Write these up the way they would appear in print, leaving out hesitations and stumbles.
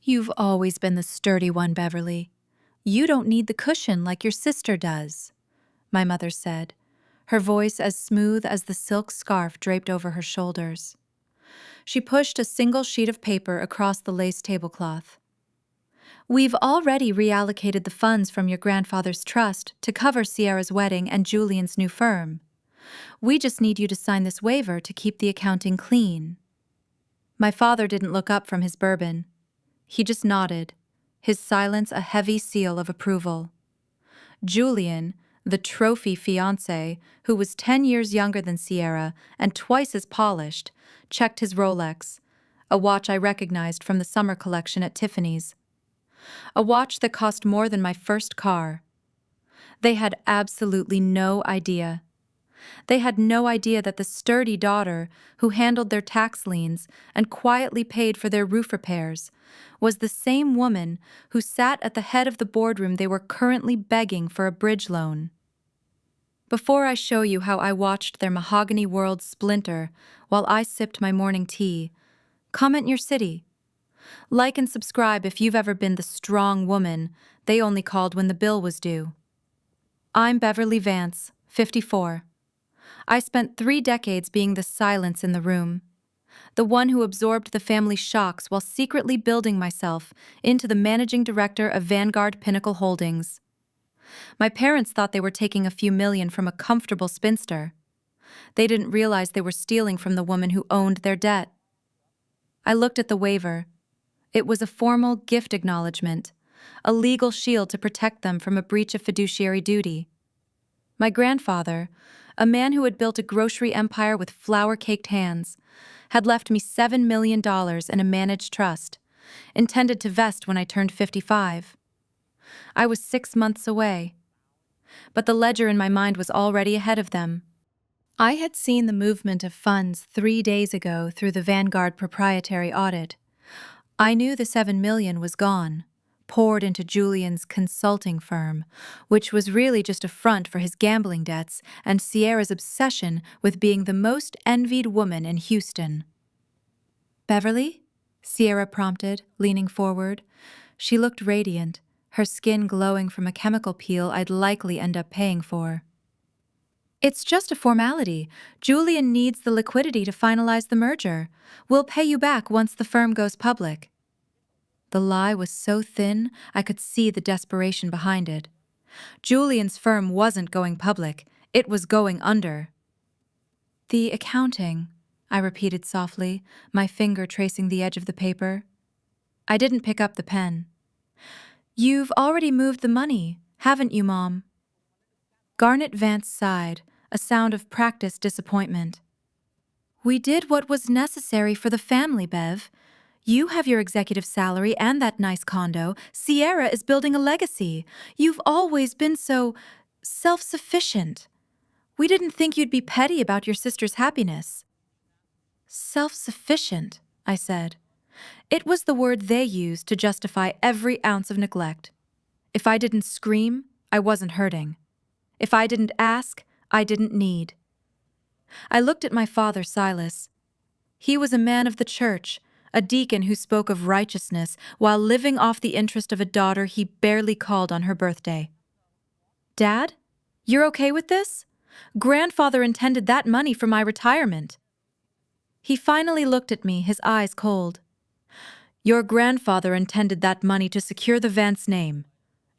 You've always been the sturdy one, Beverly. You don't need the cushion like your sister does, my mother said, her voice as smooth as the silk scarf draped over her shoulders. She pushed a single sheet of paper across the lace tablecloth. We've already reallocated the funds from your grandfather's trust to cover Sierra's wedding and Julian's new firm. We just need you to sign this waiver to keep the accounting clean. My father didn't look up from his bourbon. He just nodded, his silence a heavy seal of approval. Julian, the trophy fiancé, who was 10 years younger than Sierra and twice as polished, checked his Rolex, a watch I recognized from the summer collection at Tiffany's. A watch that cost more than my first car. They had absolutely no idea. They had no idea that the sturdy daughter, who handled their tax liens and quietly paid for their roof repairs, was the same woman who sat at the head of the boardroom they were currently begging for a bridge loan. Before I show you how I watched their mahogany world splinter while I sipped my morning tea, comment your city. Like and subscribe if you've ever been the strong woman they only called when the bill was due. I'm Beverly Vance, 54. I spent 3 decades being the silence in the room, the one who absorbed the family shocks while secretly building myself into the managing director of Vanguard Pinnacle Holdings. My parents thought they were taking a few million from a comfortable spinster. They didn't realize they were stealing from the woman who owned their debt. I looked at the waiver. It was a formal gift acknowledgement, a legal shield to protect them from a breach of fiduciary duty. My grandfather, a man who had built a grocery empire with flour-caked hands, had left me $7 million in a managed trust, intended to vest when I turned 55. I was 6 months away, but the ledger in my mind was already ahead of them. I had seen the movement of funds 3 days ago through the Vanguard proprietary audit. I knew the $7 million was gone, poured into Julian's consulting firm, which was really just a front for his gambling debts and Sierra's obsession with being the most envied woman in Houston. "Beverly?" Sierra prompted, leaning forward. She looked radiant, her skin glowing from a chemical peel I'd likely end up paying for. "It's just a formality. Julian needs the liquidity to finalize the merger. We'll pay you back once the firm goes public." The lie was so thin, I could see the desperation behind it. Julian's firm wasn't going public. It was going under. "The accounting," I repeated softly, my finger tracing the edge of the paper. I didn't pick up the pen. "You've already moved the money, haven't you, Mom?" Garnet Vance sighed, a sound of practiced disappointment. "We did what was necessary for the family, Bev. You have your executive salary and that nice condo. Sierra is building a legacy. You've always been so self-sufficient. We didn't think you'd be petty about your sister's happiness." "Self-sufficient," I said. It was the word they used to justify every ounce of neglect. If I didn't scream, I wasn't hurting. If I didn't ask, I didn't need. I looked at my father, Silas. He was a man of the church, a deacon who spoke of righteousness while living off the interest of a daughter he barely called on her birthday. "Dad, you're okay with this? Grandfather intended that money for my retirement." He finally looked at me, his eyes cold. "Your grandfather intended that money to secure the Vance name.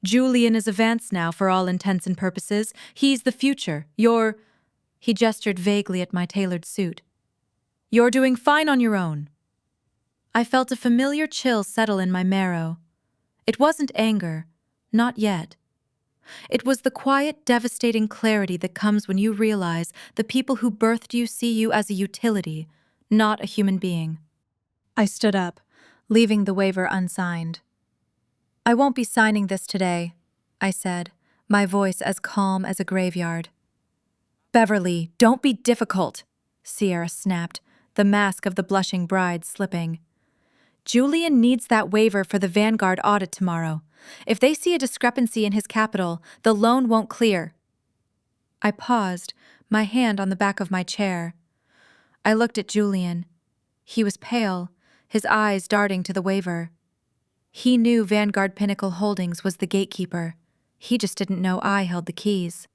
Julian is a Vance now for all intents and purposes. He's the future. He gestured vaguely at my tailored suit. "You're doing fine on your own." I felt a familiar chill settle in my marrow. It wasn't anger, not yet. It was the quiet, devastating clarity that comes when you realize the people who birthed you see you as a utility, not a human being. I stood up, leaving the waiver unsigned. "I won't be signing this today," I said, my voice as calm as a graveyard. "Beverly, don't be difficult," Sierra snapped, the mask of the blushing bride slipping. "Julian needs that waiver for the Vanguard audit tomorrow. If they see a discrepancy in his capital, the loan won't clear." I paused, my hand on the back of my chair. I looked at Julian. He was pale, his eyes darting to the waiver. He knew Vanguard Pinnacle Holdings was the gatekeeper. He just didn't know I held the keys.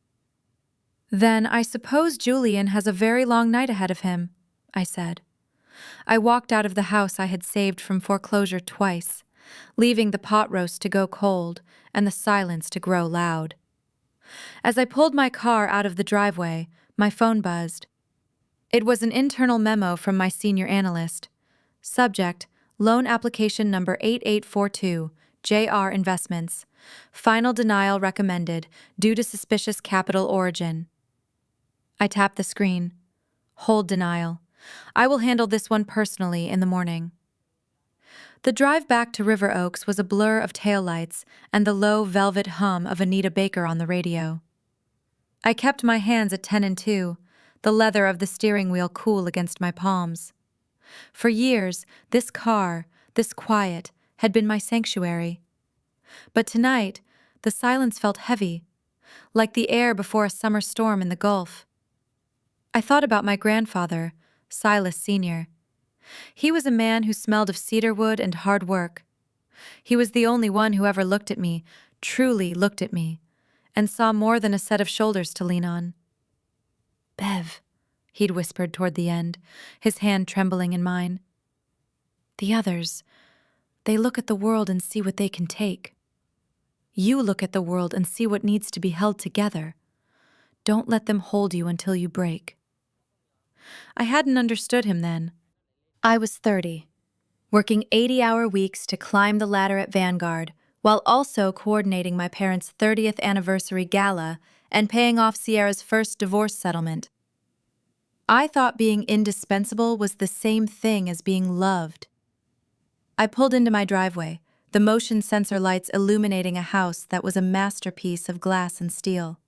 Then I suppose Julian has a very long night ahead of him, I said. I walked out of the house I had saved from foreclosure twice, leaving the pot roast to go cold and the silence to grow loud. As I pulled my car out of the driveway, my phone buzzed. It was an internal memo from my senior analyst. Subject: Loan application number 8842, JR Investments. Final denial recommended due to suspicious capital origin. I tapped the screen. Hold denial. I will handle this one personally in the morning. The drive back to River Oaks was a blur of taillights and the low velvet hum of Anita Baker on the radio. I kept my hands at 10 and 2, the leather of the steering wheel cool against my palms. For years, this car, this quiet, had been my sanctuary. But tonight, the silence felt heavy, like the air before a summer storm in the Gulf. I thought about my grandfather, Silas Sr. He was a man who smelled of cedarwood and hard work. He was the only one who ever looked at me, truly looked at me, and saw more than a set of shoulders to lean on. "Bev," he'd whispered toward the end, his hand trembling in mine. "The others, they look at the world and see what they can take. You look at the world and see what needs to be held together. Don't let them hold you until you break." I hadn't understood him then. I was 30, working 80-hour weeks to climb the ladder at Vanguard, while also coordinating my parents' 30th anniversary gala and paying off Sierra's first divorce settlement. I thought being indispensable was the same thing as being loved. I pulled into my driveway, the motion sensor lights illuminating a house that was a masterpiece of glass and steel.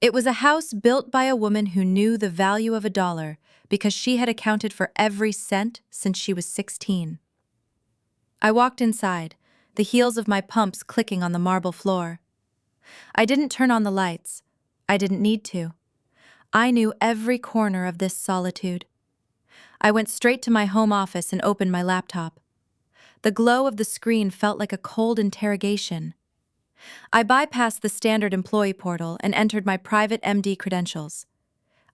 It was a house built by a woman who knew the value of a dollar because she had accounted for every cent since she was 16. I walked inside, the heels of my pumps clicking on the marble floor. I didn't turn on the lights. I didn't need to. I knew every corner of this solitude. I went straight to my home office and opened my laptop. The glow of the screen felt like a cold interrogation. I bypassed the standard employee portal and entered my private MD credentials.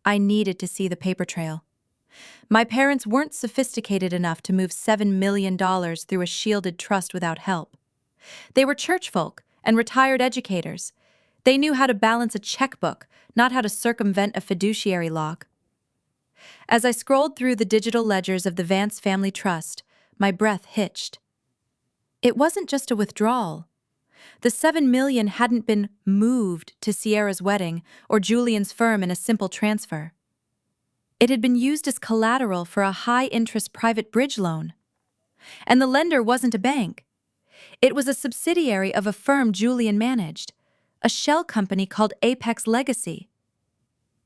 I needed to see the paper trail. My parents weren't sophisticated enough to move $7 million through a shielded trust without help. They were church folk and retired educators. They knew how to balance a checkbook, not how to circumvent a fiduciary lock. As I scrolled through the digital ledgers of the Vance Family Trust, my breath hitched. It wasn't just a withdrawal. The $7 million hadn't been moved to Sierra's wedding or Julian's firm in a simple transfer. It had been used as collateral for a high-interest private bridge loan. And the lender wasn't a bank. It was a subsidiary of a firm Julian managed, a shell company called Apex Legacy.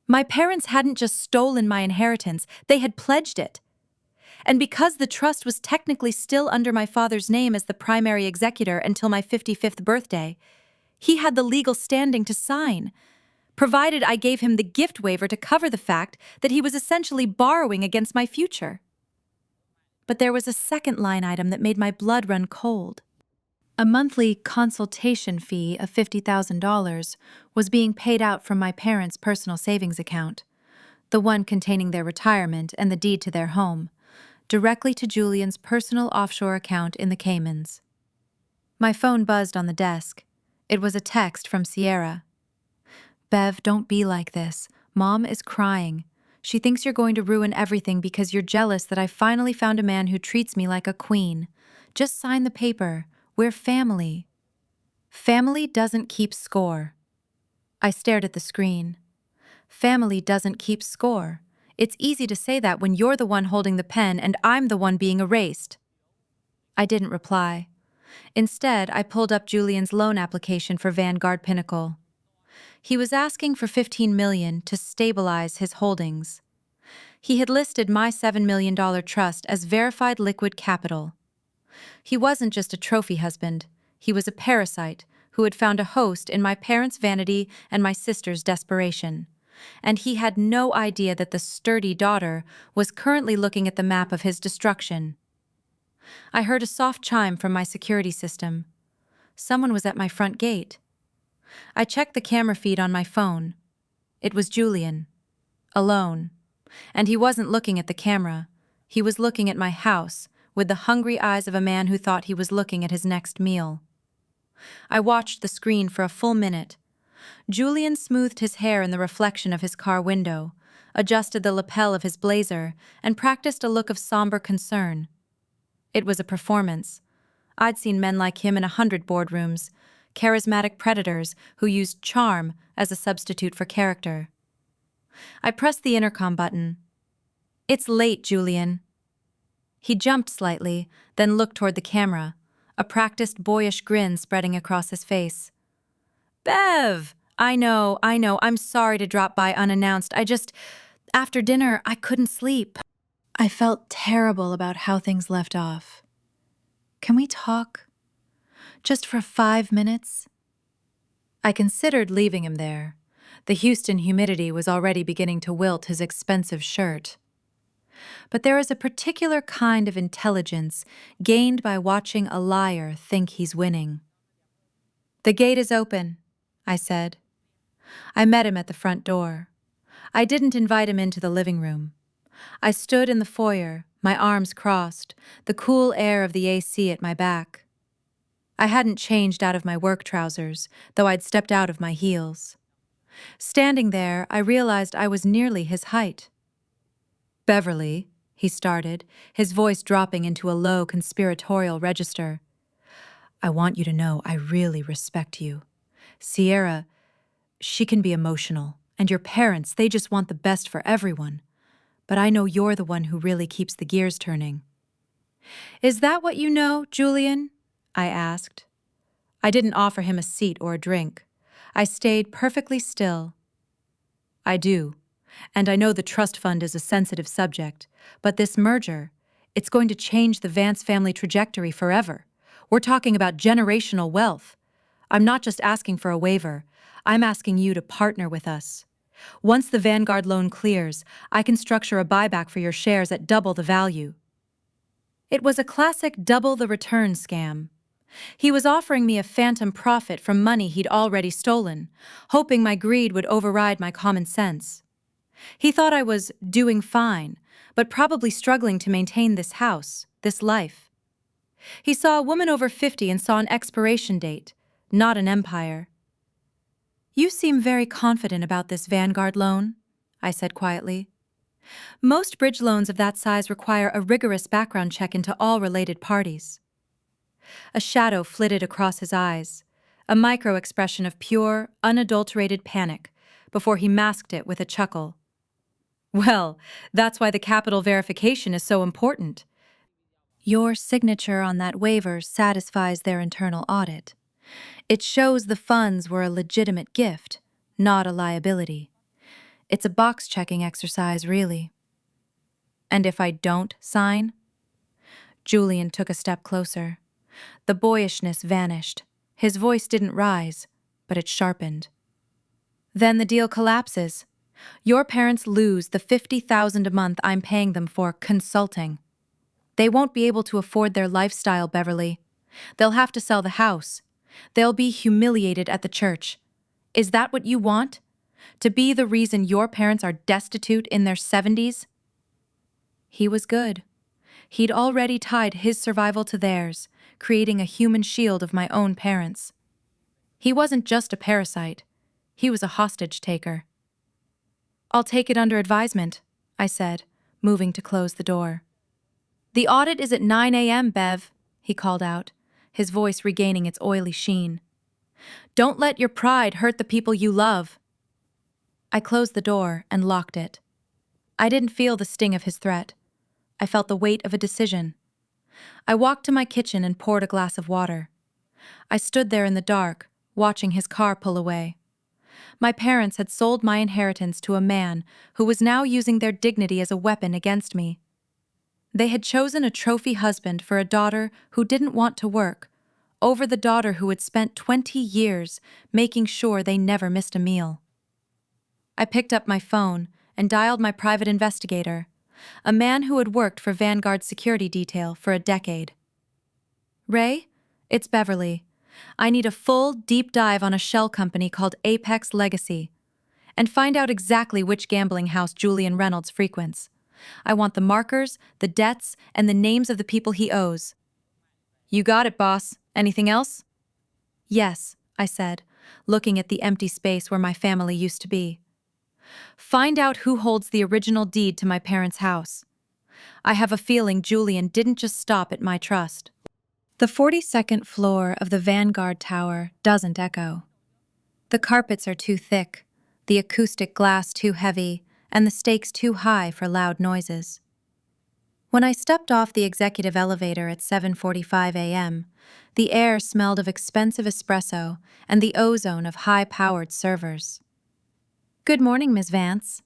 My parents hadn't just stolen my inheritance, they had pledged it. And because the trust was technically still under my father's name as the primary executor until my 55th birthday, he had the legal standing to sign, provided I gave him the gift waiver to cover the fact that he was essentially borrowing against my future. But there was a second line item that made my blood run cold. A monthly consultation fee of $50,000 was being paid out from my parents' personal savings account, the one containing their retirement and the deed to their home, directly to Julian's personal offshore account in the Caymans. My phone buzzed on the desk. It was a text from Sierra. "Bev, don't be like this. Mom is crying. She thinks you're going to ruin everything because you're jealous that I finally found a man who treats me like a queen. Just sign the paper. We're family." Family doesn't keep score. I stared at the screen. Family doesn't keep score. It's easy to say that when you're the one holding the pen and I'm the one being erased. I didn't reply. Instead, I pulled up Julian's loan application for Vanguard Pinnacle. He was asking for $15 million to stabilize his holdings. He had listed my $7 million trust as verified liquid capital. He wasn't just a trophy husband. He was a parasite who had found a host in my parents' vanity and my sister's desperation. And he had no idea that the sturdy daughter was currently looking at the map of his destruction. I heard a soft chime from my security system. Someone was at my front gate. I checked the camera feed on my phone. It was Julian. Alone. And he wasn't looking at the camera. He was looking at my house, with the hungry eyes of a man who thought he was looking at his next meal. I watched the screen for a full minute. Julian smoothed his hair in the reflection of his car window, adjusted the lapel of his blazer, and practiced a look of somber concern. It was a performance. I'd seen men like him in 100 boardrooms, charismatic predators who used charm as a substitute for character. I pressed the intercom button. "It's late, Julian." He jumped slightly, then looked toward the camera, a practiced boyish grin spreading across his face. "Bev! I know, I'm sorry to drop by unannounced. After dinner, I couldn't sleep." I felt terrible about how things left off. "Can we talk? Just for 5 minutes?" I considered leaving him there. The Houston humidity was already beginning to wilt his expensive shirt. But there is a particular kind of intelligence gained by watching a liar think he's winning. "The gate is open," I said. I met him at the front door. I didn't invite him into the living room. I stood in the foyer, my arms crossed, the cool air of the AC at my back. I hadn't changed out of my work trousers, though I'd stepped out of my heels. Standing there, I realized I was nearly his height. "Beverly," he started, his voice dropping into a low conspiratorial register. "I want you to know I really respect you. Sierra, she can be emotional, and your parents, they just want the best for everyone. But I know you're the one who really keeps the gears turning." "Is that what you know, Julian?" I asked. I didn't offer him a seat or a drink. I stayed perfectly still. "I do. And I know the trust fund is a sensitive subject, but this merger, it's going to change the Vance family trajectory forever. We're talking about generational wealth. I'm not just asking for a waiver. I'm asking you to partner with us. Once the Vanguard loan clears, I can structure a buyback for your shares at double the value." It was a classic double the return scam. He was offering me a phantom profit from money he'd already stolen, hoping my greed would override my common sense. He thought I was doing fine, but probably struggling to maintain this house, this life. He saw a woman over 50 and saw an expiration date, not an empire. "You seem very confident about this Vanguard loan," I said quietly. "Most bridge loans of that size require a rigorous background check into all related parties." A shadow flitted across his eyes, a micro-expression of pure, unadulterated panic, before he masked it with a chuckle. "Well, that's why the capital verification is so important. Your signature on that waiver satisfies their internal audit. It shows the funds were a legitimate gift, not a liability. It's a box-checking exercise, really." "And if I don't sign?" Julian took a step closer. The boyishness vanished. His voice didn't rise, but it sharpened. "Then the deal collapses. Your parents lose the $50,000 a month I'm paying them for consulting. They won't be able to afford their lifestyle, Beverly. They'll have to sell the house. They'll be humiliated at the church. Is that what you want? To be the reason your parents are destitute in their 70s? He was good. He'd already tied his survival to theirs, creating a human shield of my own parents. He wasn't just a parasite. He was a hostage-taker. "I'll take it under advisement," I said, moving to close the door. "The audit is at 9 a.m., Bev," he called out, his voice regaining its oily sheen. "Don't let your pride hurt the people you love." I closed the door and locked it. I didn't feel the sting of his threat. I felt the weight of a decision. I walked to my kitchen and poured a glass of water. I stood there in the dark, watching his car pull away. My parents had sold my inheritance to a man who was now using their dignity as a weapon against me. They had chosen a trophy husband for a daughter who didn't want to work, over the daughter who had spent 20 years making sure they never missed a meal. I picked up my phone and dialed my private investigator, a man who had worked for Vanguard security detail for a decade. "Ray, it's Beverly. I need a full, deep dive on a shell company called Apex Legacy, and find out exactly which gambling house Julian Reynolds frequents. I want the markers, the debts, and the names of the people he owes." "You got it, boss. Anything else?" "Yes," I said, looking at the empty space where my family used to be. "Find out who holds the original deed to my parents' house. I have a feeling Julian didn't just stop at my trust." The 42nd floor of the Vanguard Tower doesn't echo. The carpets are too thick, the acoustic glass too heavy, and the stakes too high for loud noises. When I stepped off the executive elevator at 7:45 a.m., the air smelled of expensive espresso and the ozone of high-powered servers. "Good morning, Ms. Vance,"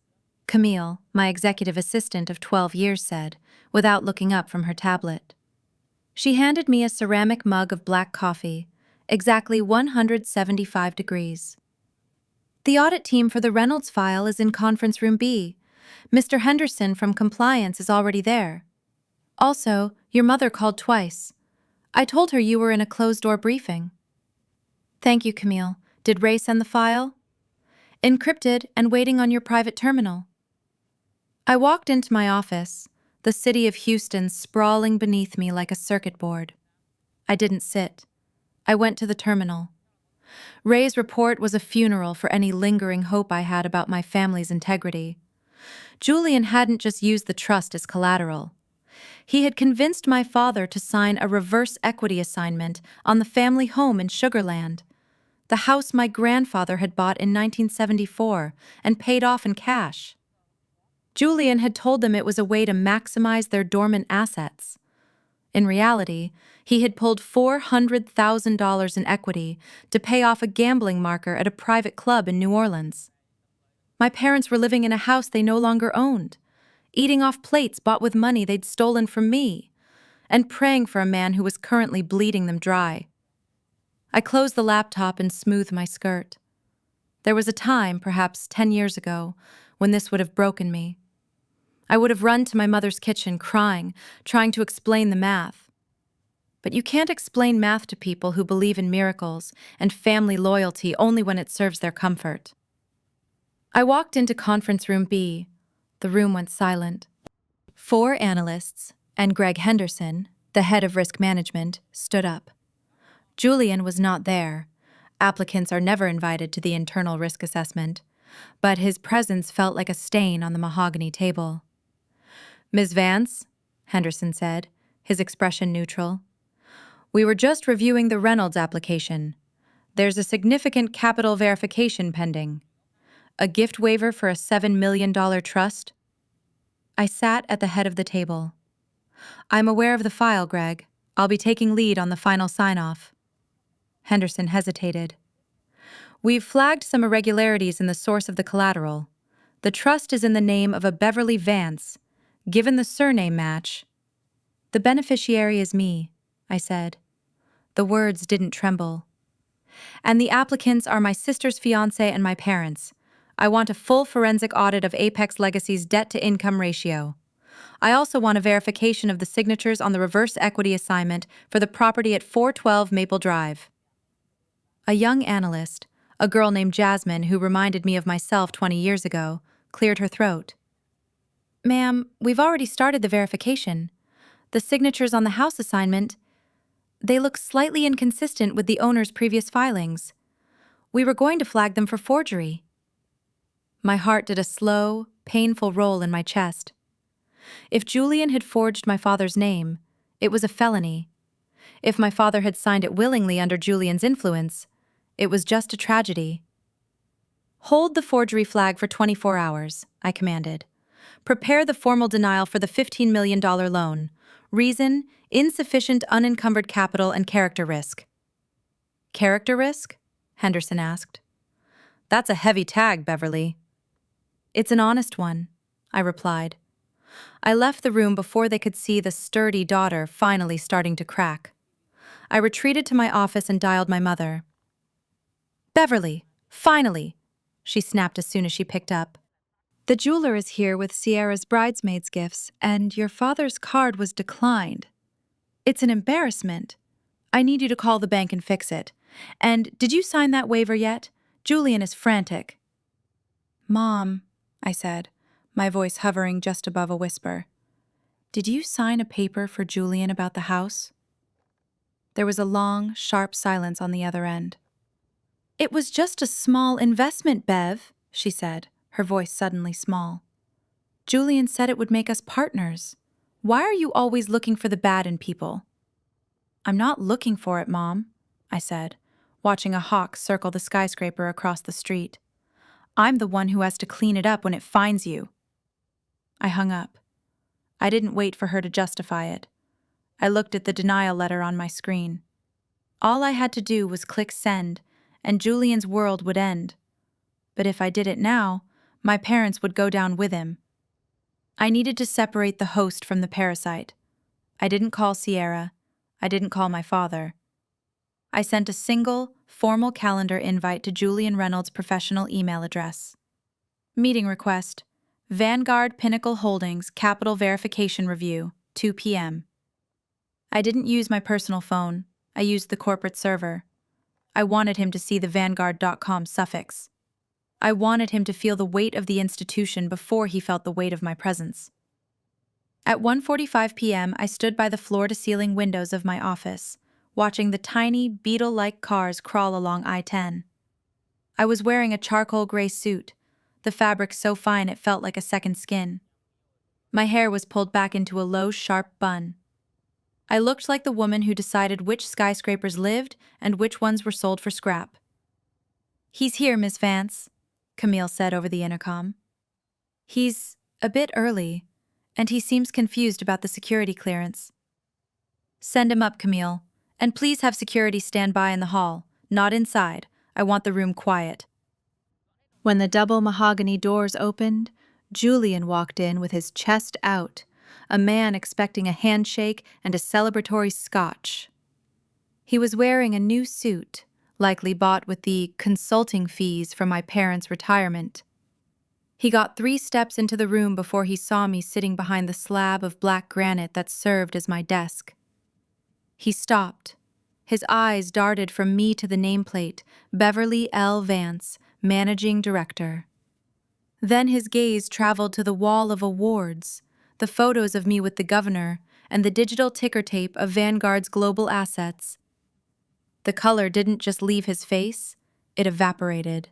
Camille, my executive assistant of 12 years, said, without looking up from her tablet. She handed me a ceramic mug of black coffee, exactly 175 degrees. "The audit team for the Reynolds file is in conference room B. Mr. Henderson from compliance is already there. Also, your mother called twice. I told her you were in a closed-door briefing." "Thank you, Camille. Did Ray send the file?" "Encrypted and waiting on your private terminal." I walked into my office, the city of Houston sprawling beneath me like a circuit board. I didn't sit. I went to the terminal. Ray's report was a funeral for any lingering hope I had about my family's integrity. Julian hadn't just used the trust as collateral. He had convinced my father to sign a reverse equity assignment on the family home in Sugar Land, the house my grandfather had bought in 1974 and paid off in cash. Julian had told them it was a way to maximize their dormant assets. In reality, he had pulled $400,000 in equity to pay off a gambling marker at a private club in New Orleans. My parents were living in a house they no longer owned, eating off plates bought with money they'd stolen from me, and praying for a man who was currently bleeding them dry. I closed the laptop and smoothed my skirt. There was a time, perhaps 10 years ago, when this would have broken me. I would have run to my mother's kitchen crying, trying to explain the math. But you can't explain math to people who believe in miracles and family loyalty only when it serves their comfort. I walked into conference room B. The room went silent. 4 analysts and Greg Henderson, the head of risk management, stood up. Julian was not there. Applicants are never invited to the internal risk assessment, but his presence felt like a stain on the mahogany table. "Ms. Vance," Henderson said, his expression neutral, "we were just reviewing the Reynolds application. There's a significant capital verification pending. A gift waiver for a $7 million trust." I sat at the head of the table. "I'm aware of the file, Greg. I'll be taking lead on the final sign-off." Henderson hesitated. "We've flagged some irregularities in the source of the collateral. The trust is in the name of a Beverly Vance. Given the surname match—" "The beneficiary is me," I said. The words didn't tremble. "And the applicants are my sister's fiancé and my parents. I want a full forensic audit of Apex Legacy's debt-to-income ratio. I also want a verification of the signatures on the reverse equity assignment for the property at 412 Maple Drive." A young analyst, a girl named Jasmine who reminded me of myself 20 years ago, cleared her throat. "Ma'am, we've already started the verification. The signatures on the house assignment, they look slightly inconsistent with the owner's previous filings. We were going to flag them for forgery." My heart did a slow, painful roll in my chest. If Julian had forged my father's name, it was a felony. If my father had signed it willingly under Julian's influence, it was just a tragedy. "Hold the forgery flag for 24 hours, I commanded. "Prepare the formal denial for the $15 million loan. Reason, insufficient unencumbered capital and character risk." "Character risk?" Henderson asked. "That's a heavy tag, Beverly." "It's an honest one," I replied. I left the room before they could see the sturdy daughter finally starting to crack. I retreated to my office and dialed my mother. "Beverly, finally!" she snapped as soon as she picked up. The jeweler is here with Sierra's bridesmaids' gifts, and your father's card was declined. It's an embarrassment. I need you to call the bank and fix it. And did you sign that waiver yet? Julian is frantic. Mom, I said, my voice hovering just above a whisper. Did you sign a paper for Julian about the house? There was a long, sharp silence on the other end. It was just a small investment, Bev, she said, her voice suddenly small. Julian said it would make us partners. Why are you always looking for the bad in people? I'm not looking for it, Mom, I said, watching a hawk circle the skyscraper across the street. I'm the one who has to clean it up when it finds you. I hung up. I didn't wait for her to justify it. I looked at the denial letter on my screen. All I had to do was click send, and Julian's world would end. But if I did it now, my parents would go down with him. I needed to separate the host from the parasite. I didn't call Sierra. I didn't call my father. I sent a single, formal calendar invite to Julian Reynolds' professional email address. Meeting request: Vanguard Pinnacle Holdings Capital Verification Review, 2 p.m. I didn't use my personal phone. I used the corporate server. I wanted him to see the Vanguard.com suffix. I wanted him to feel the weight of the institution before he felt the weight of my presence. At 1:45 p.m., I stood by the floor-to-ceiling windows of my office, watching the tiny, beetle-like cars crawl along I-10. I was wearing a charcoal gray suit, the fabric so fine it felt like a second skin. My hair was pulled back into a low, sharp bun. I looked like the woman who decided which skyscrapers lived and which ones were sold for scrap. "He's here, Miss Vance," Camille said over the intercom. "He's a bit early, and he seems confused about the security clearance." "Send him up, Camille, and please have security stand by in the hall, not inside. I want the room quiet." When the double mahogany doors opened, Julian walked in with his chest out, a man expecting a handshake and a celebratory scotch. He was wearing a new suit, likely bought with the consulting fees from my parents' retirement. He got 3 steps into the room before he saw me sitting behind the slab of black granite that served as my desk. He stopped. His eyes darted from me to the nameplate, Beverly L. Vance, Managing Director. Then his gaze traveled to the wall of awards, the photos of me with the governor, and the digital ticker tape of Vanguard's global assets. The color didn't just leave his face, it evaporated.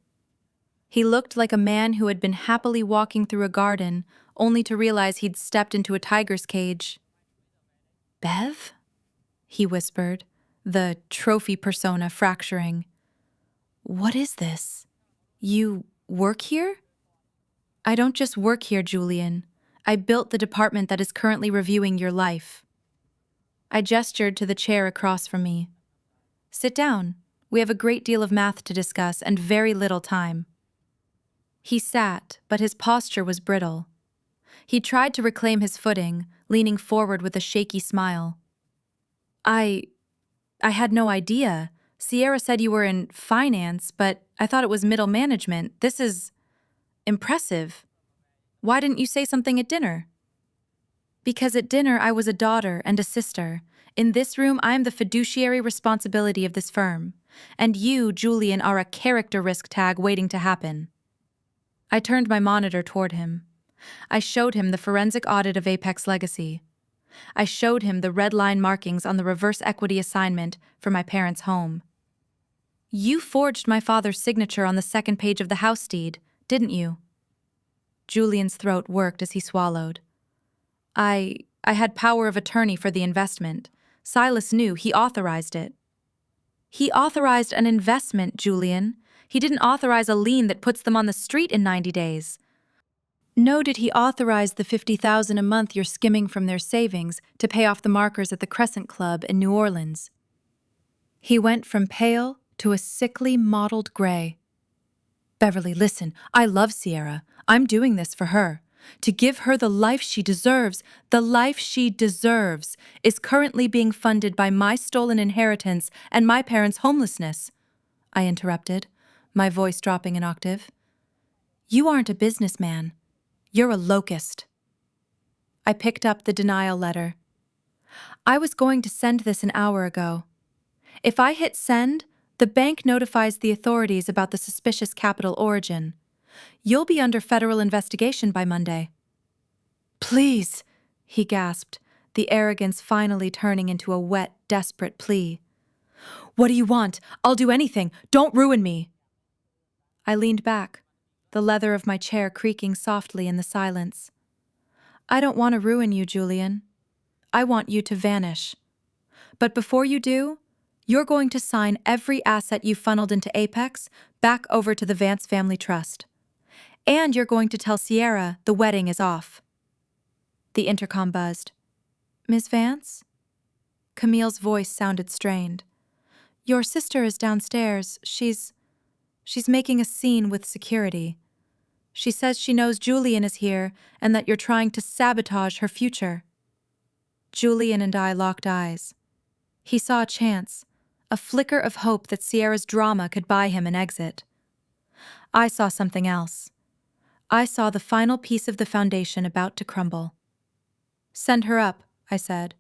He looked like a man who had been happily walking through a garden, only to realize he'd stepped into a tiger's cage. "Bev?" he whispered, the trophy persona fracturing. "What is this? You work here?" "I don't just work here, Julian. I built the department that is currently reviewing your life." I gestured to the chair across from me. "Sit down. We have a great deal of math to discuss and very little time." He sat, but his posture was brittle. He tried to reclaim his footing, leaning forward with a shaky smile. I had no idea. Sierra said you were in finance, but I thought it was middle management. This is impressive. Why didn't you say something at dinner?" "Because at dinner I was a daughter and a sister. In this room I am the fiduciary responsibility of this firm. And you, Julian, are a character risk tag waiting to happen." I turned my monitor toward him. I showed him the forensic audit of Apex Legacy. I showed him the red line markings on the reverse equity assignment for my parents' home. "You forged my father's signature on the second page of the house deed, didn't you?" Julian's throat worked as he swallowed. I had power of attorney for the investment. Silas knew. He authorized it." "He authorized an investment, Julian. He didn't authorize a lien that puts them on the street in 90 days. Nor did he authorize the $50,000 a month you're skimming from their savings to pay off the markers at the Crescent Club in New Orleans." He went from pale to a sickly mottled gray. "Beverly, listen, I love Sierra. I'm doing this for her. To give her the life she deserves, is currently being funded by my stolen inheritance and my parents' homelessness," I interrupted, my voice dropping an octave. "You aren't a businessman. You're a locust. I picked up the denial letter. I was going to send this an hour ago. If I hit send, the bank notifies the authorities about the suspicious capital origin. You'll be under federal investigation by Monday. Please, he gasped, the arrogance finally turning into a wet, desperate plea. What do you want? I'll do anything. Don't ruin me. I leaned back, the leather of my chair creaking softly in the silence. I don't want to ruin you, Julian. I want you to vanish. But before you do, you're going to sign every asset you funneled into Apex back over to the Vance Family Trust. And you're going to tell Sierra the wedding is off. The intercom buzzed. Ms. Vance? Camille's voice sounded strained. Your sister is downstairs. She's making a scene with security. She says she knows Julian is here and that you're trying to sabotage her future. Julian and I locked eyes. He saw a chance, a flicker of hope that Sierra's drama could buy him an exit. I saw something else. I saw the final piece of the foundation about to crumble. Send her up, I said.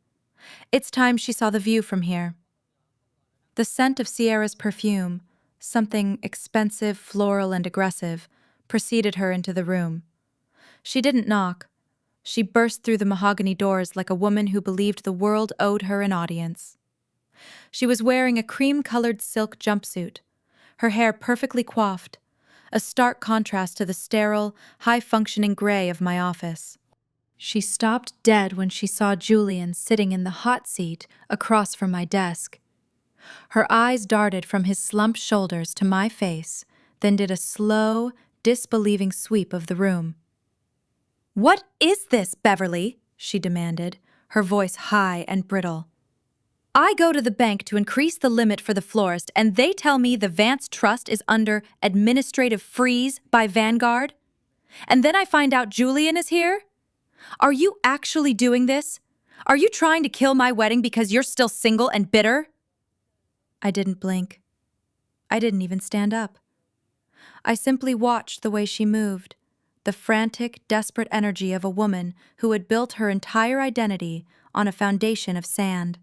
It's time she saw the view from here. The scent of Sierra's perfume, something expensive, floral, and aggressive, preceded her into the room. She didn't knock. She burst through the mahogany doors like a woman who believed the world owed her an audience. She was wearing a cream-colored silk jumpsuit, her hair perfectly coiffed, a stark contrast to the sterile, high-functioning gray of my office. She stopped dead when she saw Julian sitting in the hot seat across from my desk. Her eyes darted from his slumped shoulders to my face, then did a slow, disbelieving sweep of the room. "What is this, Beverly?" she demanded, her voice high and brittle. "I go to the bank to increase the limit for the florist, and they tell me the Vance Trust is under administrative freeze by Vanguard? And then I find out Julian is here? Are you actually doing this? Are you trying to kill my wedding because you're still single and bitter?" I didn't blink. I didn't even stand up. I simply watched the way she moved, the frantic, desperate energy of a woman who had built her entire identity on a foundation of sand.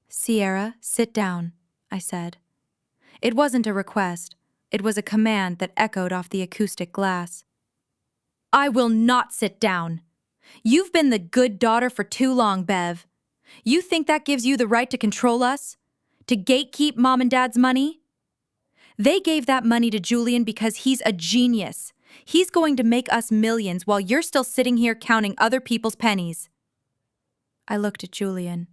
"Sierra, sit down," I said. It wasn't a request. It was a command that echoed off the acoustic glass. "I will not sit down. You've been the good daughter for too long, Bev. You think that gives you the right to control us? To gatekeep Mom and Dad's money? They gave that money to Julian because he's a genius. He's going to make us millions while you're still sitting here counting other people's pennies." I looked at Julian.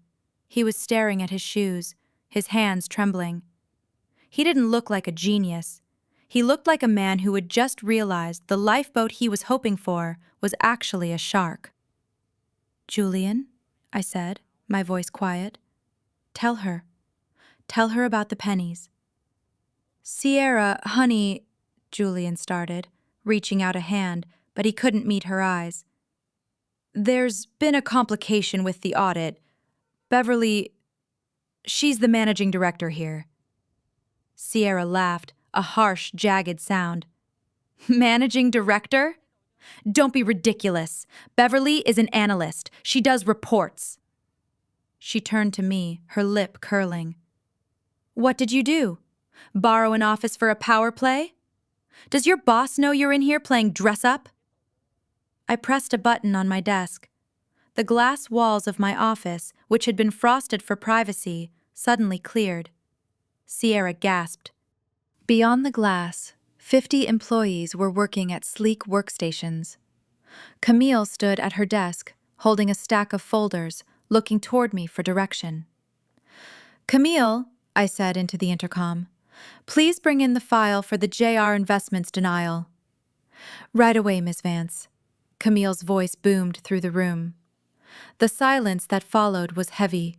He was staring at his shoes, his hands trembling. He didn't look like a genius. He looked like a man who had just realized the lifeboat he was hoping for was actually a shark. "Julian," I said, my voice quiet. "Tell her. Tell her about the pennies." "Sierra, honey," Julian started, reaching out a hand, but he couldn't meet her eyes. "There's been a complication with the audit. Beverly, she's the managing director here." Sierra laughed, a harsh, jagged sound. "Managing director? Don't be ridiculous. Beverly is an analyst. She does reports." She turned to me, her lip curling. "What did you do? Borrow an office for a power play? Does your boss know you're in here playing dress-up?" I pressed a button on my desk. The glass walls of my office, which had been frosted for privacy, suddenly cleared. Sierra gasped. Beyond the glass, 50 employees were working at sleek workstations. Camille stood at her desk, holding a stack of folders, looking toward me for direction. "Camille," I said into the intercom, "please bring in the file for the JR Investments denial." "Right away, Miss Vance." Camille's voice boomed through the room. The silence that followed was heavy.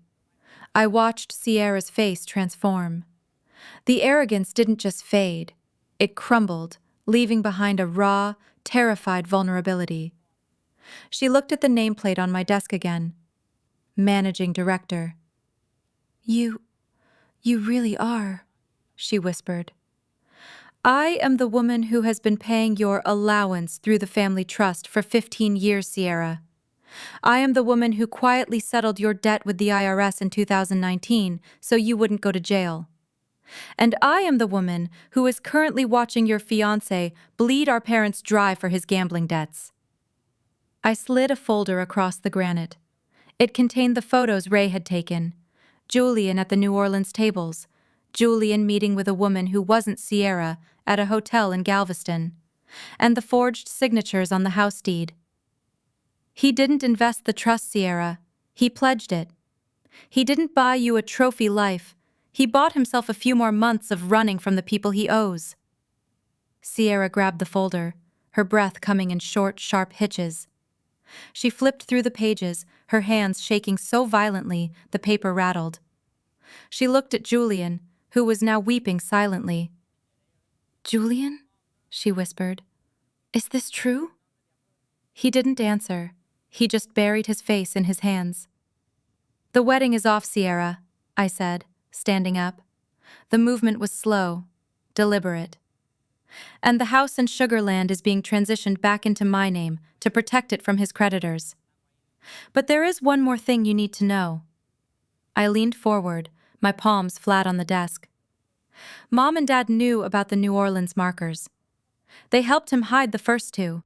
I watched Sierra's face transform. The arrogance didn't just fade. It crumbled, leaving behind a raw, terrified vulnerability. She looked at the nameplate on my desk again. Managing Director. You really are," she whispered. I am the woman who has been paying your allowance through the family trust for 15 years, Sierra. I am the woman who quietly settled your debt with the IRS in 2019 so you wouldn't go to jail. And I am the woman who is currently watching your fiancé bleed our parents dry for his gambling debts. I slid a folder across the granite. It contained the photos Ray had taken. Julian at the New Orleans tables. Julian meeting with a woman who wasn't Sierra at a hotel in Galveston. And the forged signatures on the house deed. He didn't invest the trust, Sierra. He pledged it. He didn't buy you a trophy life. He bought himself a few more months of running from the people he owes. Sierra grabbed the folder, her breath coming in short, sharp hitches. She flipped through the pages, her hands shaking so violently the paper rattled. She looked at Julian, who was now weeping silently. "Julian?" she whispered. "Is this true?" He didn't answer. He just buried his face in his hands. "The wedding is off, Sierra," I said, standing up. The movement was slow, deliberate. "And the house in Sugar Land is being transitioned back into my name to protect it from his creditors. But there is one more thing you need to know." I leaned forward, my palms flat on the desk. Mom and Dad knew about the New Orleans markers. They helped him hide the first two.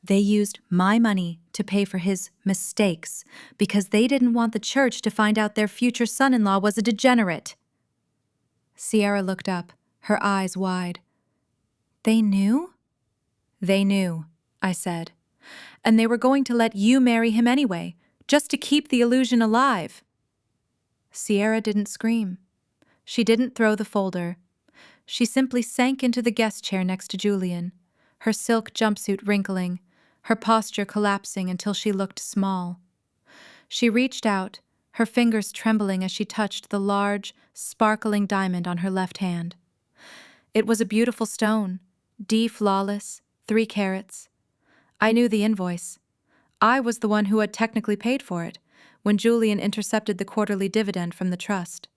They used my money to pay for his mistakes because they didn't want the church to find out their future son-in-law was a degenerate. Sierra looked up, her eyes wide. "They knew?" "They knew," I said. "And they were going to let you marry him anyway, just to keep the illusion alive." Sierra didn't scream. She didn't throw the folder. She simply sank into the guest chair next to Julian, her silk jumpsuit wrinkling, her posture collapsing until she looked small. She reached out, her fingers trembling as she touched the large, sparkling diamond on her left hand. It was a beautiful stone, flawless, 3 carats. I knew the invoice. I was the one who had technically paid for it when Julian intercepted the quarterly dividend from the trust.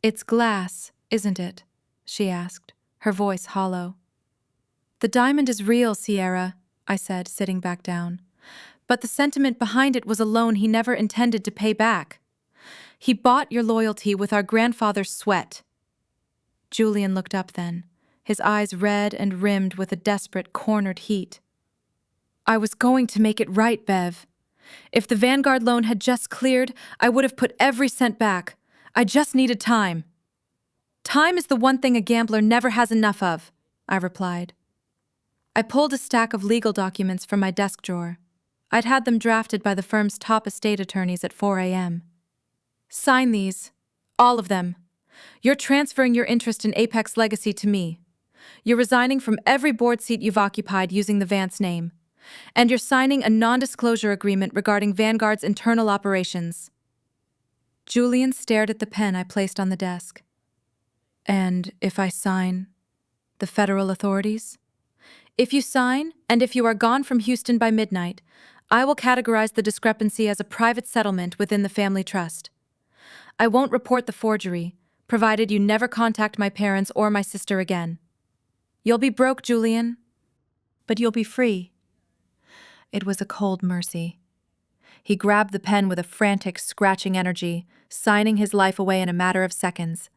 "It's glass, isn't it?" she asked, her voice hollow. "The diamond is real, Sierra," I said, sitting back down. "But the sentiment behind it was a loan he never intended to pay back. He bought your loyalty with our grandfather's sweat." Julian looked up then, his eyes red and rimmed with a desperate, cornered heat. "I was going to make it right, Bev. If the Vanguard loan had just cleared, I would have put every cent back. I just needed time." "Time is the one thing a gambler never has enough of," I replied. I pulled a stack of legal documents from my desk drawer. I'd had them drafted by the firm's top estate attorneys at 4 a.m. "Sign these. All of them. You're transferring your interest in Apex Legacy to me. You're resigning from every board seat you've occupied using the Vance name. And you're signing a non-disclosure agreement regarding Vanguard's internal operations." Julian stared at the pen I placed on the desk. "And if I sign the federal authorities?" "If you sign, and if you are gone from Houston by midnight, I will categorize the discrepancy as a private settlement within the family trust. I won't report the forgery, provided you never contact my parents or my sister again. You'll be broke, Julian, but you'll be free." It was a cold mercy. He grabbed the pen with a frantic, scratching energy, signing his life away in a matter of seconds.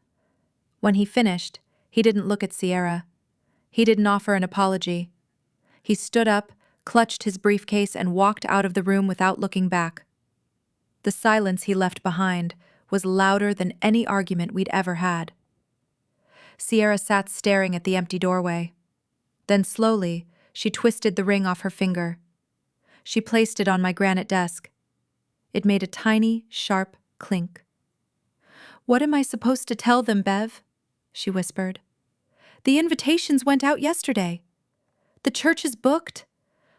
When he finished, he didn't look at Sierra. He didn't offer an apology. He stood up, clutched his briefcase, and walked out of the room without looking back. The silence he left behind was louder than any argument we'd ever had. Sierra sat staring at the empty doorway. Then slowly, she twisted the ring off her finger. She placed it on my granite desk. It made a tiny, sharp clink. "What am I supposed to tell them, Bev?" she whispered. "The invitations went out yesterday. The church is booked.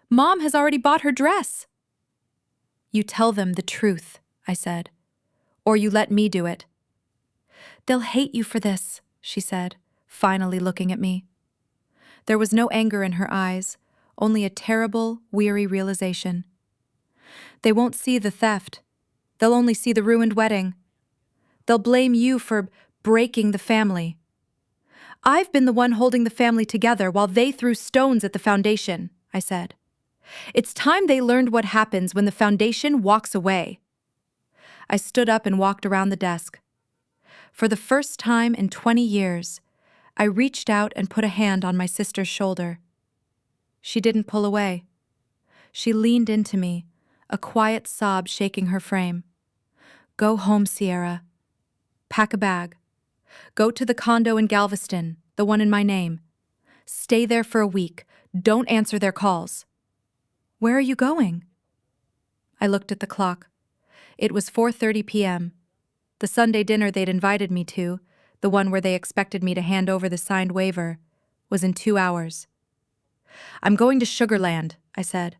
Mom has already bought her dress." "You tell them the truth," I said. "Or you let me do it." "They'll hate you for this," she said, finally looking at me. There was no anger in her eyes, only a terrible, weary realization. "They won't see the theft. They'll only see the ruined wedding. They'll blame you for breaking the family. I've been the one holding the family together while they threw stones at the foundation, I said. It's time they learned what happens when the foundation walks away. I stood up and walked around the desk. For the first time in 20 years, I reached out and put a hand on my sister's shoulder. She didn't pull away. She leaned into me, a quiet sob shaking her frame. Go home, Sierra. Pack a bag. Go to the condo in Galveston, the one in my name. Stay there for a week. Don't answer their calls. Where are you going? I looked at the clock. It was 4:30 p.m. The Sunday dinner they'd invited me to, the one where they expected me to hand over the signed waiver, was in 2 hours. I'm going to Sugarland, I said.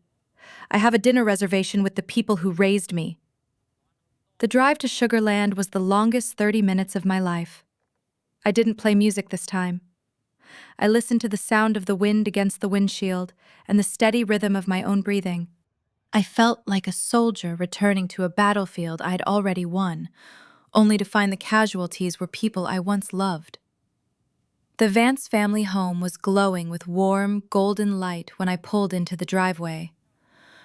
I have a dinner reservation with the people who raised me. The drive to Sugarland was the longest 30 minutes of my life. I didn't play music this time. I listened to the sound of the wind against the windshield and the steady rhythm of my own breathing. I felt like a soldier returning to a battlefield I'd already won, only to find the casualties were people I once loved. The Vance family home was glowing with warm, golden light when I pulled into the driveway.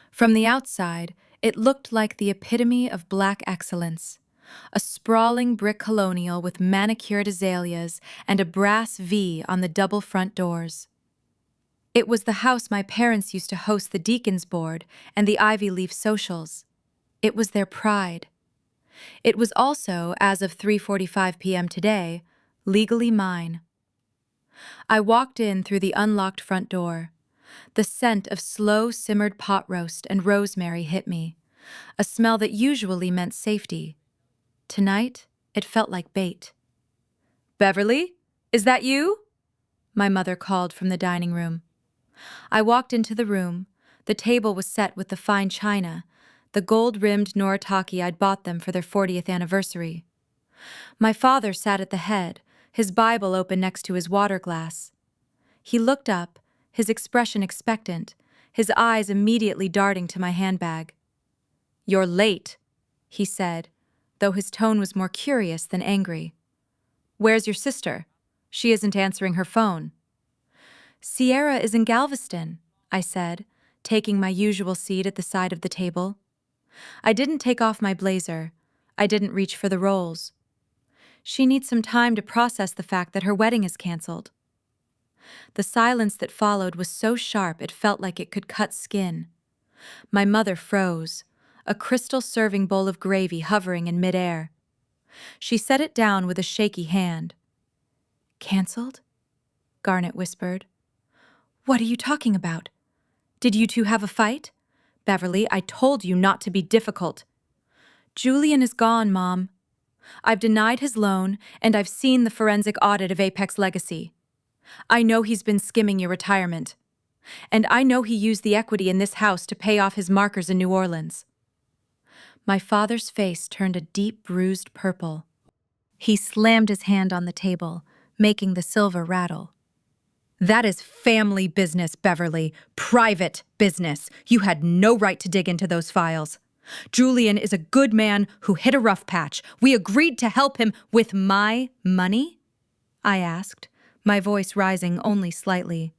From the outside, it looked like the epitome of black excellence. A sprawling brick colonial with manicured azaleas and a brass V on the double front doors. It was the house my parents used to host the Deacons Board and the Ivy Leaf socials. It was their pride. It was also, as of 3:45 p.m. today, legally mine. I walked in through the unlocked front door. The scent of slow-simmered pot roast and rosemary hit me, a smell that usually meant safety. Tonight, it felt like bait. Beverly, is that you? My mother called from the dining room. I walked into the room. The table was set with the fine china, the gold-rimmed Noritake I'd bought them for their 40th anniversary. My father sat at the head, his Bible open next to his water glass. He looked up, his expression expectant, his eyes immediately darting to my handbag. You're late, he said, though his tone was more curious than angry. Where's your sister? She isn't answering her phone. Sierra is in Galveston, I said, taking my usual seat at the side of the table. I didn't take off my blazer. I didn't reach for the rolls. She needs some time to process the fact that her wedding is canceled. The silence that followed was so sharp it felt like it could cut skin. My mother froze, a crystal serving bowl of gravy hovering in midair. She set it down with a shaky hand. Canceled? Garnet whispered. What are you talking about? Did you two have a fight? Beverly, I told you not to be difficult. Julian is gone, Mom. I've denied his loan, and I've seen the forensic audit of Apex Legacy. I know he's been skimming your retirement. And I know he used the equity in this house to pay off his markers in New Orleans. My father's face turned a deep bruised purple. He slammed his hand on the table, making the silver rattle. That is family business, Beverly. Private business. You had no right to dig into those files. Julian is a good man who hit a rough patch. We agreed to help him with my money? I asked, my voice rising only slightly.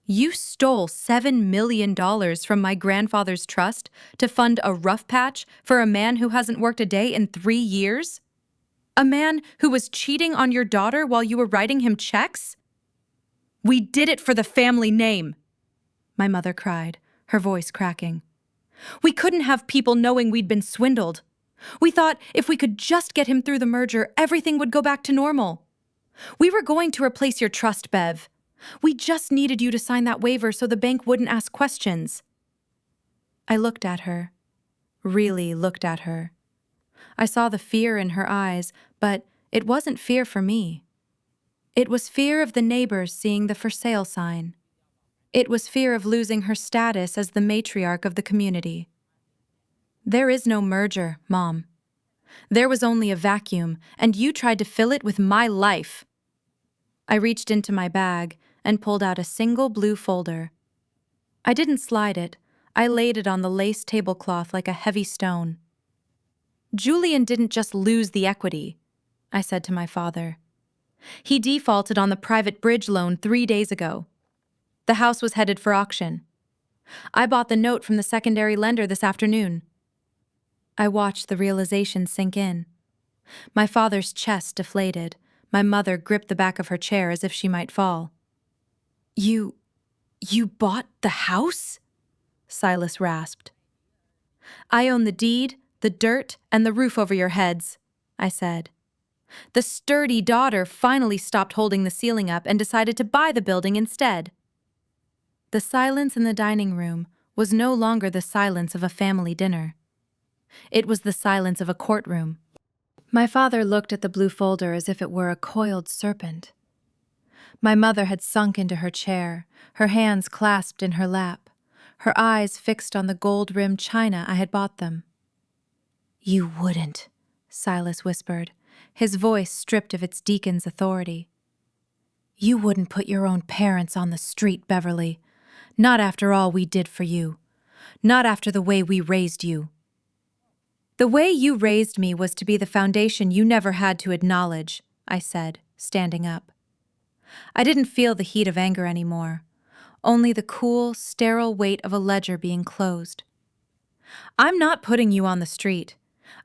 You stole $7 million from my grandfather's trust to fund a rough patch for a man who hasn't worked a day in 3 years? A man who was cheating on your daughter while you were writing him checks? We did it for the family name, my mother cried, her voice cracking. We couldn't have people knowing we'd been swindled. We thought if we could just get him through the merger, everything would go back to normal. We were going to replace your trust, Bev. We just needed you to sign that waiver so the bank wouldn't ask questions. I looked at her, really looked at her. I saw the fear in her eyes, but it wasn't fear for me. It was fear of the neighbors seeing the for sale sign. It was fear of losing her status as the matriarch of the community. There is no merger, Mom. There was only a vacuum, and you tried to fill it with my life. I reached into my bag and pulled out a single blue folder. I didn't slide it. I laid it on the lace tablecloth like a heavy stone. Julian didn't just lose the equity, I said to my father. He defaulted on the private bridge loan 3 days ago. The house was headed for auction. I bought the note from the secondary lender this afternoon. I watched the realization sink in. My father's chest deflated. My mother gripped the back of her chair as if she might fall. You bought the house? Silas rasped. I own the deed, the dirt, and the roof over your heads, I said. The sturdy daughter finally stopped holding the ceiling up and decided to buy the building instead. The silence in the dining room was no longer the silence of a family dinner. It was the silence of a courtroom. My father looked at the blue folder as if it were a coiled serpent. My mother had sunk into her chair, her hands clasped in her lap, her eyes fixed on the gold-rimmed china I had bought them. You wouldn't, Silas whispered, his voice stripped of its deacon's authority. You wouldn't put your own parents on the street, Beverly. Not after all we did for you. Not after the way we raised you. The way you raised me was to be the foundation you never had to acknowledge, I said, standing up. I didn't feel the heat of anger anymore, only the cool, sterile weight of a ledger being closed. I'm not putting you on the street.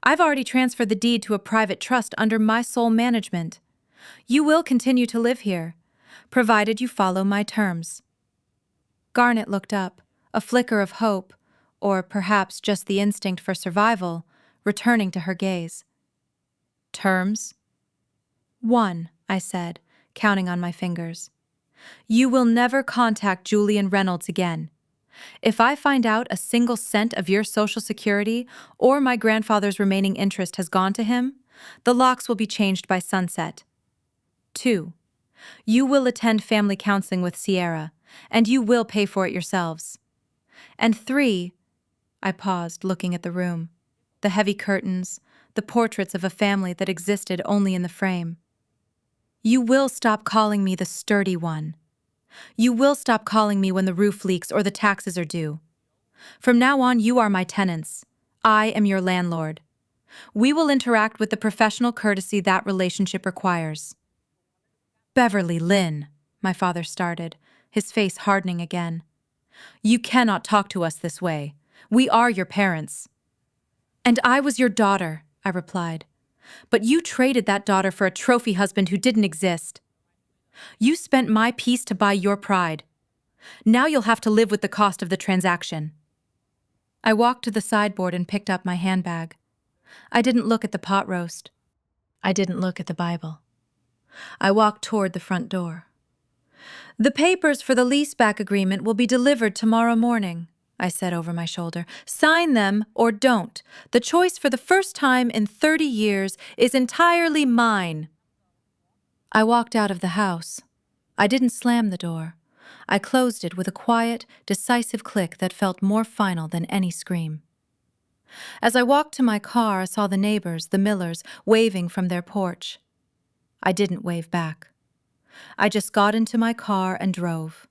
I've already transferred the deed to a private trust under my sole management. You will continue to live here, provided you follow my terms. Garnet looked up, a flicker of hope, or perhaps just the instinct for survival, returning to her gaze. Terms? 1, I said, counting on my fingers. You will never contact Julian Reynolds again. If I find out a single cent of your Social Security or my grandfather's remaining interest has gone to him, the locks will be changed by sunset. 2, you will attend family counseling with Sierra, and you will pay for it yourselves. And 3, I paused, looking at the room, the heavy curtains, the portraits of a family that existed only in the frame. You will stop calling me the sturdy one. You will stop calling me when the roof leaks or the taxes are due. From now on, you are my tenants. I am your landlord. We will interact with the professional courtesy that relationship requires. Beverly Lynn, my father started, his face hardening again. You cannot talk to us this way. We are your parents. And I was your daughter, I replied. But you traded that daughter for a trophy husband who didn't exist. You spent my peace to buy your pride. Now you'll have to live with the cost of the transaction. I walked to the sideboard and picked up my handbag. I didn't look at the pot roast. I didn't look at the Bible. I walked toward the front door. The papers for the leaseback agreement will be delivered tomorrow morning, I said over my shoulder. Sign them or don't. The choice for the first time in 30 years is entirely mine. I walked out of the house. I didn't slam the door. I closed it with a quiet, decisive click that felt more final than any scream. As I walked to my car, I saw the neighbors, the Millers, waving from their porch. I didn't wave back. I just got into my car and drove.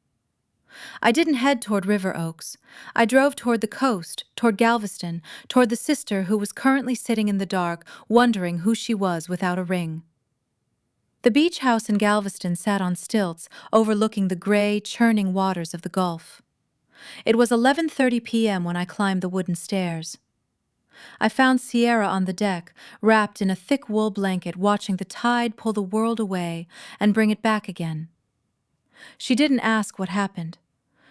I didn't head toward River Oaks. I drove toward the coast, toward Galveston, toward the sister who was currently sitting in the dark, wondering who she was without a ring. The beach house in Galveston sat on stilts, overlooking the gray, churning waters of the Gulf. It was 11:30 p.m. when I climbed the wooden stairs. I found Sierra on the deck, wrapped in a thick wool blanket, watching the tide pull the world away and bring it back again. She didn't ask what happened.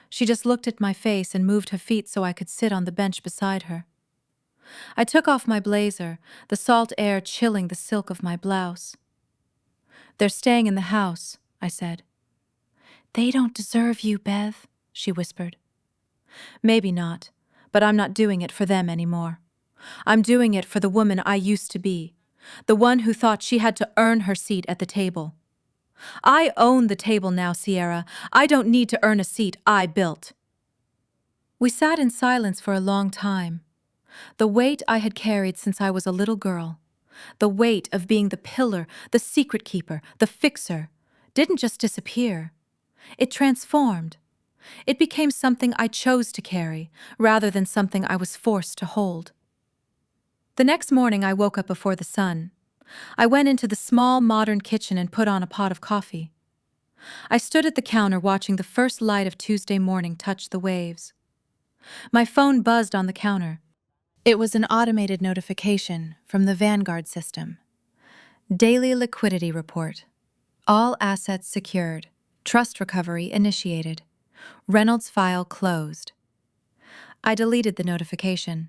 She just looked at my face and moved her feet so I could sit on the bench beside her. I took off my blazer, the salt air chilling the silk of my blouse. They're staying in the house, I said. They don't deserve you, Bev, she whispered. Maybe not, but I'm not doing it for them anymore. I'm doing it for the woman I used to be, the one who thought she had to earn her seat at the table. I own the table now, Sierra. I don't need to earn a seat I built. We sat in silence for a long time. The weight I had carried since I was a little girl, the weight of being the pillar, the secret keeper, the fixer, didn't just disappear. It transformed. It became something I chose to carry, rather than something I was forced to hold. The next morning I woke up before the sun. I went into the small, modern kitchen and put on a pot of coffee. I stood at the counter watching the first light of Tuesday morning touch the waves. My phone buzzed on the counter. It was an automated notification from the Vanguard system. Daily liquidity report. All assets secured. Trust recovery initiated. Reynolds file closed. I deleted the notification.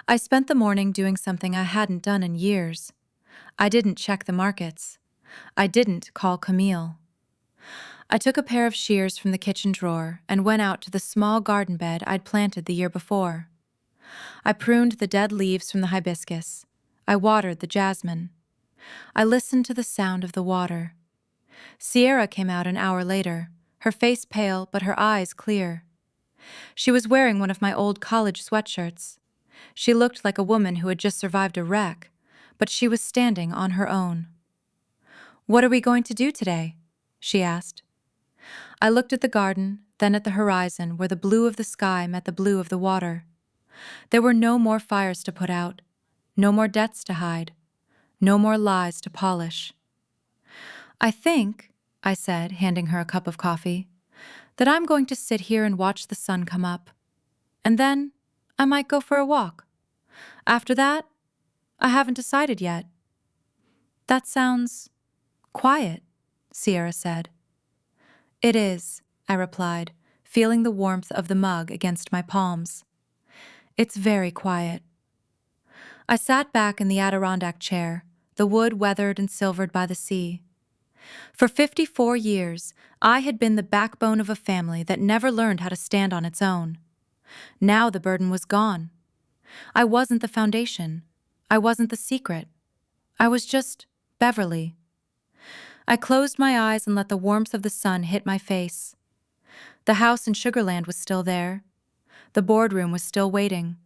I spent the morning doing something I hadn't done in years. I didn't check the markets. I didn't call Camille. I took a pair of shears from the kitchen drawer and went out to the small garden bed I'd planted the year before. I pruned the dead leaves from the hibiscus. I watered the jasmine. I listened to the sound of the water. Sierra came out an hour later, her face pale but her eyes clear. She was wearing one of my old college sweatshirts. She looked like a woman who had just survived a wreck, but she was standing on her own. "What are we going to do today?" she asked. I looked at the garden, then at the horizon where the blue of the sky met the blue of the water. There were no more fires to put out, no more debts to hide, no more lies to polish. "I think," I said, handing her a cup of coffee, "that I'm going to sit here and watch the sun come up. And then I might go for a walk. After that, I haven't decided yet." "That sounds quiet," Sierra said. "It is," I replied, feeling the warmth of the mug against my palms. "It's very quiet." I sat back in the Adirondack chair, the wood weathered and silvered by the sea. For 54 years, I had been the backbone of a family that never learned how to stand on its own. Now the burden was gone. I wasn't the foundation. I wasn't the secret. I was just Beverly. I closed my eyes and let the warmth of the sun hit my face. The house in Sugarland was still there. The boardroom was still waiting.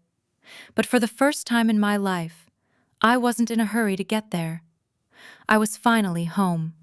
But for the first time in my life, I wasn't in a hurry to get there. I was finally home.